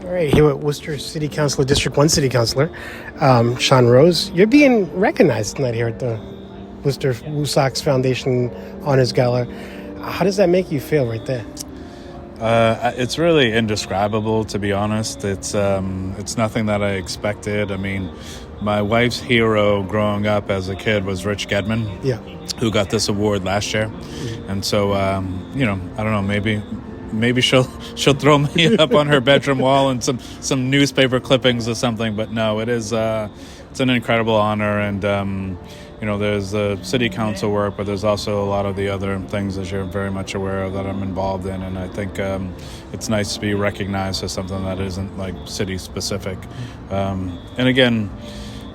All right, here at Worcester City Councilor, District 1 City Councilor, Sean Rose. You're being recognized tonight here at the Worcester WooSox Foundation Honors Gala. How does that make you feel right there? It's really indescribable, to be honest. It's nothing that I expected. I mean, my wife's hero growing up as a kid was Rich Gedman, who got this award last year. And so, I don't know, maybe she'll throw me up on her bedroom wall and some newspaper clippings or something. But no, it's an incredible honor, and there's the city council work, but there's also a lot of the other things that you're very much aware of that I'm involved in, and I think it's nice to be recognized as something that isn't like city specific. And again,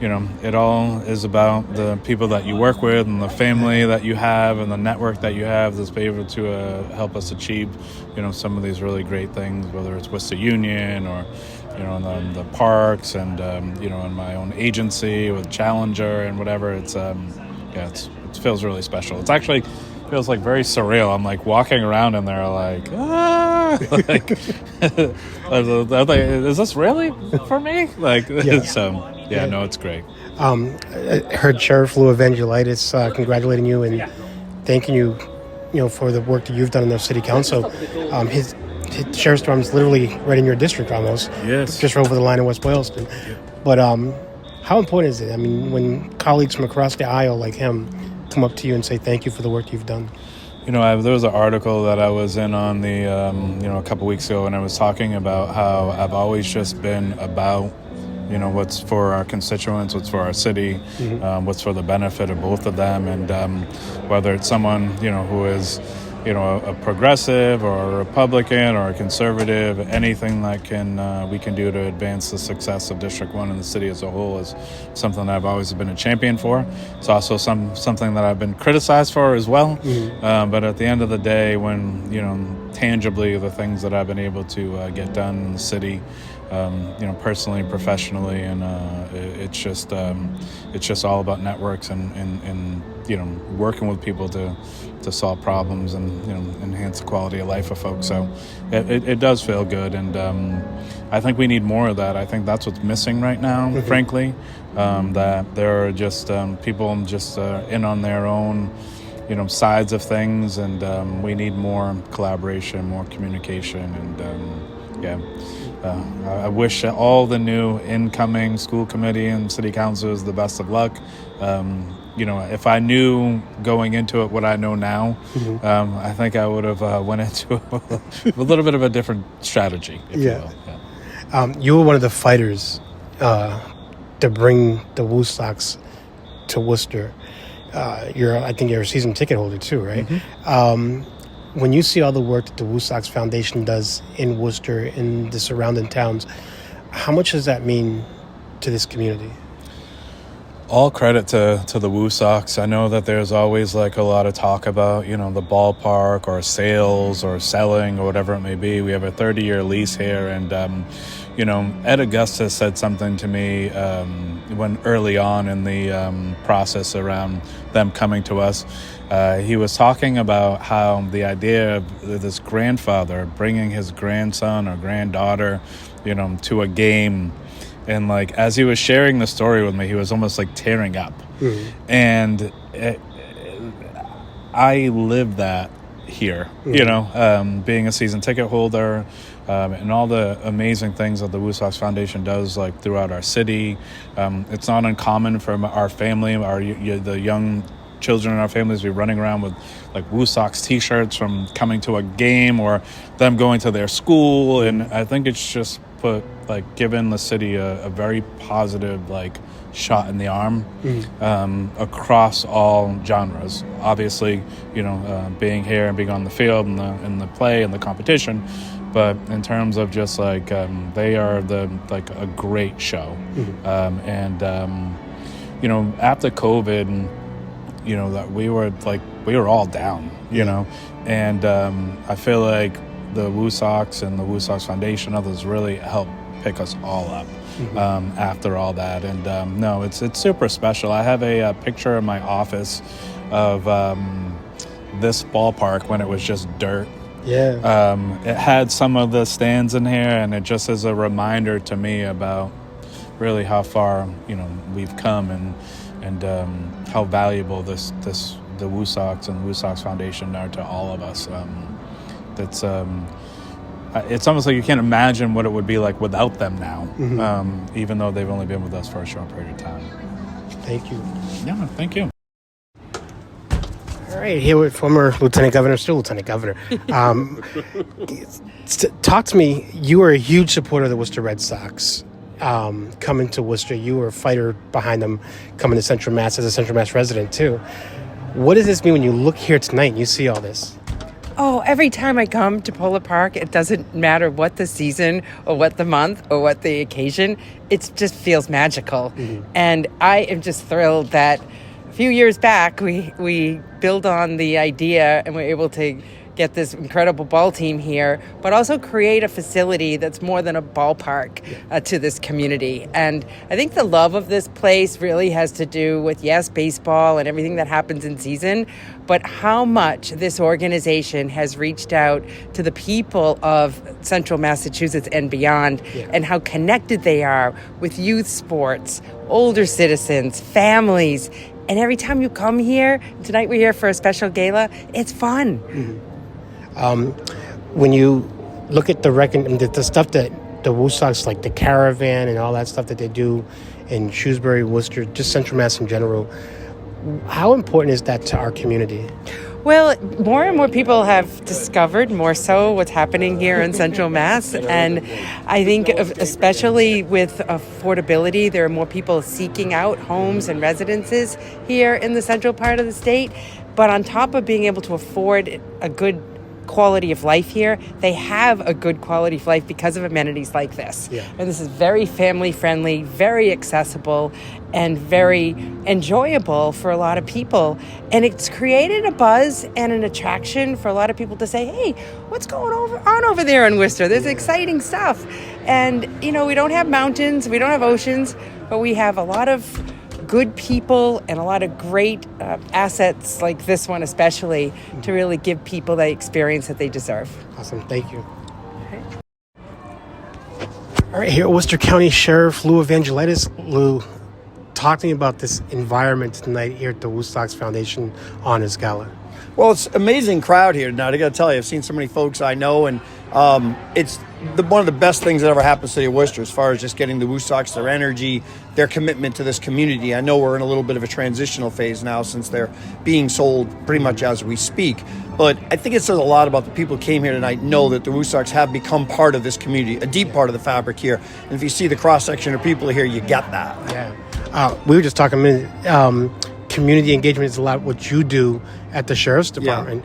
it all is about the people that you work with and the family that you have and the network that you have that's been able to help us achieve, some of these really great things, whether it's Worcester Union or, in the parks and, in my own agency with Challenger and whatever. It feels really special. It's actually feels like very surreal. I'm like walking around in there like, is this really for me? No, it's great. I heard Sheriff Lou Evangelidis congratulating you and thanking you, for the work that you've done in the city council. His sheriff's department is literally right in your district almost. Yes. Just over the line in West Boylston. Yeah. But how important is it? I mean, when colleagues from across the aisle like him come up to you and say thank you for the work you've done? There was an article that I was in on a couple weeks ago, and I was talking about how I've always just been about, what's for our constituents, what's for our city, what's for the benefit of both of them, and whether it's someone, who is, a progressive or a Republican or a conservative, anything that we can do to advance the success of District 1 and the city as a whole is something that I've always been a champion for. It's also something that I've been criticized for as well. But at the end of the day, when, tangibly the things that I've been able to get done in the city, personally, professionally, and it's just all about networks and working with people to solve problems and enhance the quality of life of folks. So it does feel good, and I think we need more of that. I think that's what's missing right now, frankly. That there are just people just in on their own sides of things, and we need more collaboration, more communication, and I wish all the new incoming school committee and city councilors the best of luck. If I knew going into it what I know now, I think I would have went into a little bit of a different strategy, if you will. Yeah. You were one of the fighters to bring the WooSox to Worcester. I think you're a season ticket holder too, right? When you see all the work that the WooSox Foundation does in Worcester, in the surrounding towns, how much does that mean to this community? All credit to the WooSox. I know that there's always like a lot of talk about, the ballpark or sales or selling or whatever it may be. We have a 30-year lease here, and, Ed Augustus said something to me when early on in the process around them coming to us. He was talking about how the idea of this grandfather bringing his grandson or granddaughter, to a game, and like as he was sharing the story with me, he was almost like tearing up. And I live that here, being a season ticket holder, and all the amazing things that the WooSox Foundation does like throughout our city. It's not uncommon for our family, the young children in our families be running around with like WooSox t-shirts from coming to a game or them going to their school, and I think it's just given the city a very positive shot in the arm across all genres. Obviously, being here and being on the field and the play and the competition, but in terms of just they are a great show. After COVID, that we were all down, and I feel like the WooSox and the WooSox Foundation, others really helped pick us all up after all that. And no, it's super special. I have a picture in my office of this ballpark when it was just dirt Yeah. It had some of the stands in here, and it just is a reminder to me about really how far we've come, and how valuable the WooSox and WooSox Foundation are to all of us. It's almost like you can't imagine what it would be like without them now, even though they've only been with us for a short period of time. Thank you. Yeah, thank you. All right, here with former Lieutenant Governor, still Lieutenant Governor. Talk to me. You were a huge supporter of the Worcester Red Sox. Coming to Worcester, you were a fighter behind them coming to Central Mass as a Central Mass resident too. What does this mean when you look here tonight and you see all this? Oh, every time I come to Polo Park, it doesn't matter what the season or what the month or what the occasion, it just feels magical. And I am just thrilled that a few years back, we built on the idea and we're able to get this incredible ball team here, but also create a facility that's more than a ballpark to this community. And I think the love of this place really has to do with, yes, baseball and everything that happens in season, but how much this organization has reached out to the people of Central Massachusetts and beyond, and how connected they are with youth sports, older citizens, families. And every time you come here, tonight we're here for a special gala, it's fun. When you look at the stuff that the WooSox, like the caravan and all that stuff that they do in Shrewsbury, Worcester, just Central Mass in general, how important is that to our community? Well, more and more people have discovered more so what's happening here in Central Mass. And I think especially with affordability, there are more people seeking out homes and residences here in the central part of the state. But on top of being able to afford a good quality of life here, they have a good quality of life because of amenities like this. And this is very family friendly, very accessible, and very enjoyable for a lot of people. And it's created a buzz and an attraction for a lot of people to say, hey, what's going on over there in Worcester? There's exciting stuff. And, we don't have mountains, we don't have oceans, but we have a lot of good people and a lot of great assets like this one especially to really give people the experience that they deserve. Awesome. Thank you. All right, here at Worcester County Sheriff Lou Evangelidis. Lou, talk to me about this environment tonight here at the WooSox Foundation Honors Gala. Well, it's an amazing crowd here tonight. I got to tell you, I've seen so many folks I know, and it's one of the best things that ever happened to the city of Worcester as far as just getting the WooSox, their energy, their commitment to this community. I know we're in a little bit of a transitional phase now since they're being sold pretty much as we speak. But I think it says a lot about the people who came here tonight know that the WooSox have become part of this community, a deep part of the fabric here. And if you see the cross-section of people here, you get that. Yeah. We were just talking a minute. Community engagement is a lot what you do at the Sheriff's Department.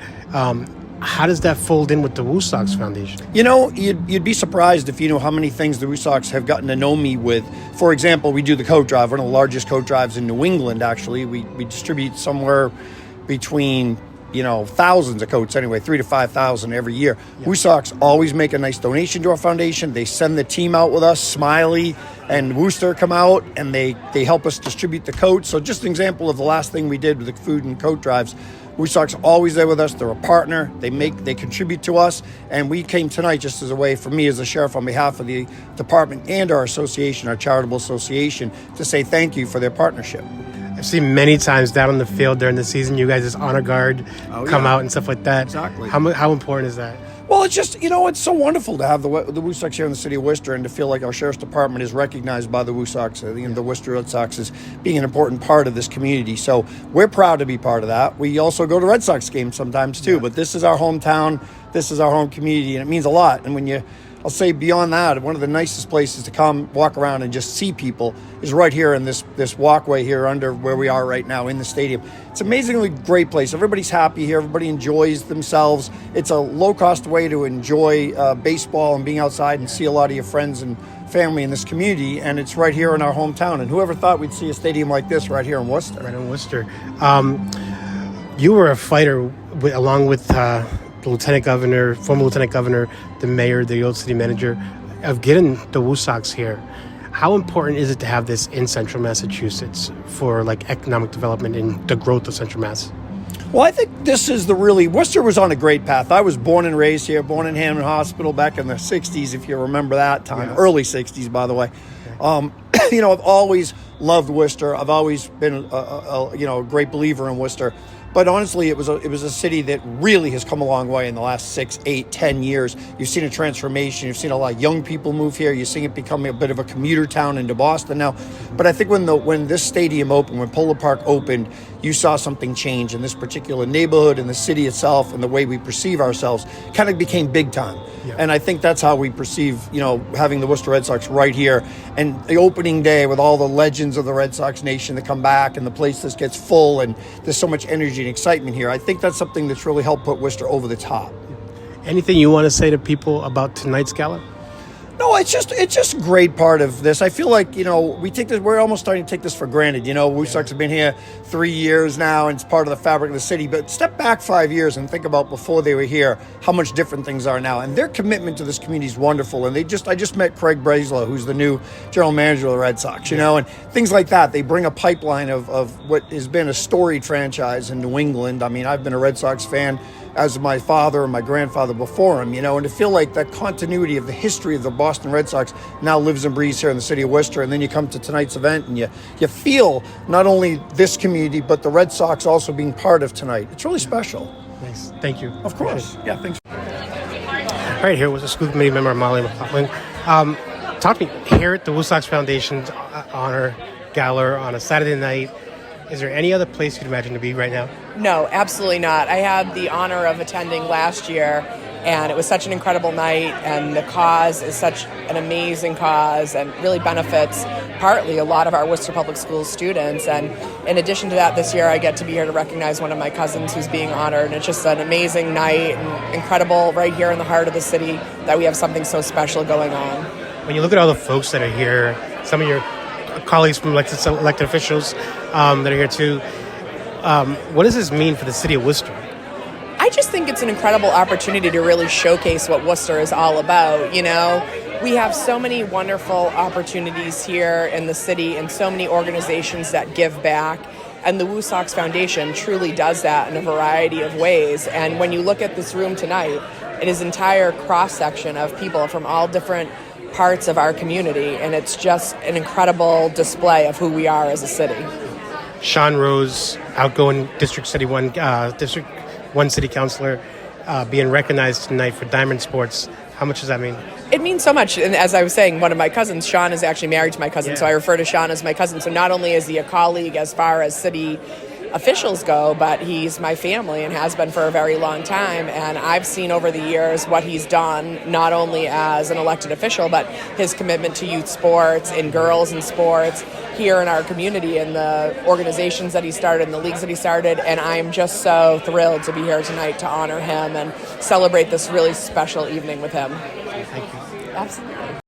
How does that fold in with the WooSox Foundation? You'd be surprised if you know how many things the WooSox have gotten to know me with. For example, we do the coat drive, one of the largest coat drives in New England, actually. We distribute somewhere between, thousands of coats anyway, 3,000 to 5,000 every year. WooSox always make a nice donation to our foundation. They send the team out with us. Smiley and Worcester come out and they help us distribute the coats. So just an example of the last thing we did with the food and coat drives. WooSox always there with us. They're a partner. They contribute to us. And we came tonight just as a way for me as a sheriff on behalf of the department and our association, our charitable association, to say thank you for their partnership. I've seen many times down on the field during the season, you guys as honor guard come out and stuff like that. Exactly. How important is that? Well, it's just, it's so wonderful to have the WooSox here in the city of Worcester and to feel like our Sheriff's Department is recognized by the WooSox, the Worcester Red Sox as being an important part of this community. So we're proud to be part of that. We also go to Red Sox games sometimes too, but this is our hometown, this is our home community, and it means a lot. And I'll say beyond that, one of the nicest places to come walk around and just see people is right here in this walkway here under where we are right now in the stadium. It's an amazingly great place. Everybody's happy here. Everybody enjoys themselves. It's a low-cost way to enjoy baseball and being outside and see a lot of your friends and family in this community, and it's right here in our hometown. And whoever thought we'd see a stadium like this right here in Worcester? Right in Worcester. You were a fighter along with Lieutenant Governor, former Lieutenant Governor, the mayor, the old city manager, of getting the WooSox here. How important is it to have this in Central Massachusetts for economic development and the growth of Central Mass? Well, I think this is Worcester was on a great path. I was born and raised here, born in Hammond Hospital back in the 60s, if you remember that time, early 60s, by the way. I've always loved Worcester. I've always been a great believer in Worcester. But honestly, it was a city that really has come a long way in the last 6, 8, 10 years. You've seen a transformation. You've seen a lot of young people move here. You're seeing it become a bit of a commuter town into Boston now. But I think when this stadium opened, when Polo Park opened, you saw something change in this particular neighborhood, in the city itself, and the way we perceive ourselves kind of became big time. Yeah. And I think that's how we perceive, having the Worcester Red Sox right here. And the opening day with all the legends of the Red Sox nation that come back and the place that gets full and there's so much energy and excitement here. I think that's something that's really helped put Worcester over the top. Anything you want to say to people about tonight's gala? No, it's just a great part of this. I feel like, we're almost starting to take this for granted. WooSox have been here 3 years now, and it's part of the fabric of the city. But step back 5 years and think about before they were here, how much different things are now. And their commitment to this community is wonderful. And I just met Craig Breslow, who's the new general manager of the Red Sox, and things like that. They bring a pipeline of what has been a storied franchise in New England. I mean, I've been a Red Sox fan as my father and my grandfather before him, and to feel like that continuity of the history of the Boston Red Sox now lives and breathes here in the city of Worcester. And then you come to tonight's event and you feel not only this community, but the Red Sox also being part of tonight. It's really special. Nice. Thank you. Of course. Yeah, thanks. All right, here was a school committee member, Molly McCullough. Talk to me, here at the WooSox Foundation's honor gala on a Saturday night. Is there any other place you'd imagine to be right now? No, absolutely not. I had the honor of attending last year, and it was such an incredible night, and the cause is such an amazing cause and really benefits partly a lot of our Worcester Public Schools students. And in addition to that, this year I get to be here to recognize one of my cousins who's being honored, and it's just an amazing night and incredible right here in the heart of the city that we have something so special going on. When you look at all the folks that are here, some of your colleagues from elected officials that are here too, what does this mean for the city of Worcester? I just think it's an incredible opportunity to really showcase what Worcester is all about. We have so many wonderful opportunities here in the city and so many organizations that give back. And the WooSox Foundation truly does that in a variety of ways. And when you look at this room tonight, it is an entire cross-section of people from all different parts of our community. And it's just an incredible display of who we are as a city. Sean Rose, outgoing District 1 city councilor, being recognized tonight for Diamond Sports. How much does that mean? It means so much. And as I was saying, one of my cousins, Sean, is actually married to my cousin, so I refer to Sean as my cousin. So not only is he a colleague as far as city officials go, but he's my family and has been for a very long time. And I've seen over the years what he's done, not only as an elected official, but his commitment to youth sports and girls in sports here in our community and the organizations that he started and the leagues that he started. And I'm just so thrilled to be here tonight to honor him and celebrate this really special evening with him. Thank you. Absolutely.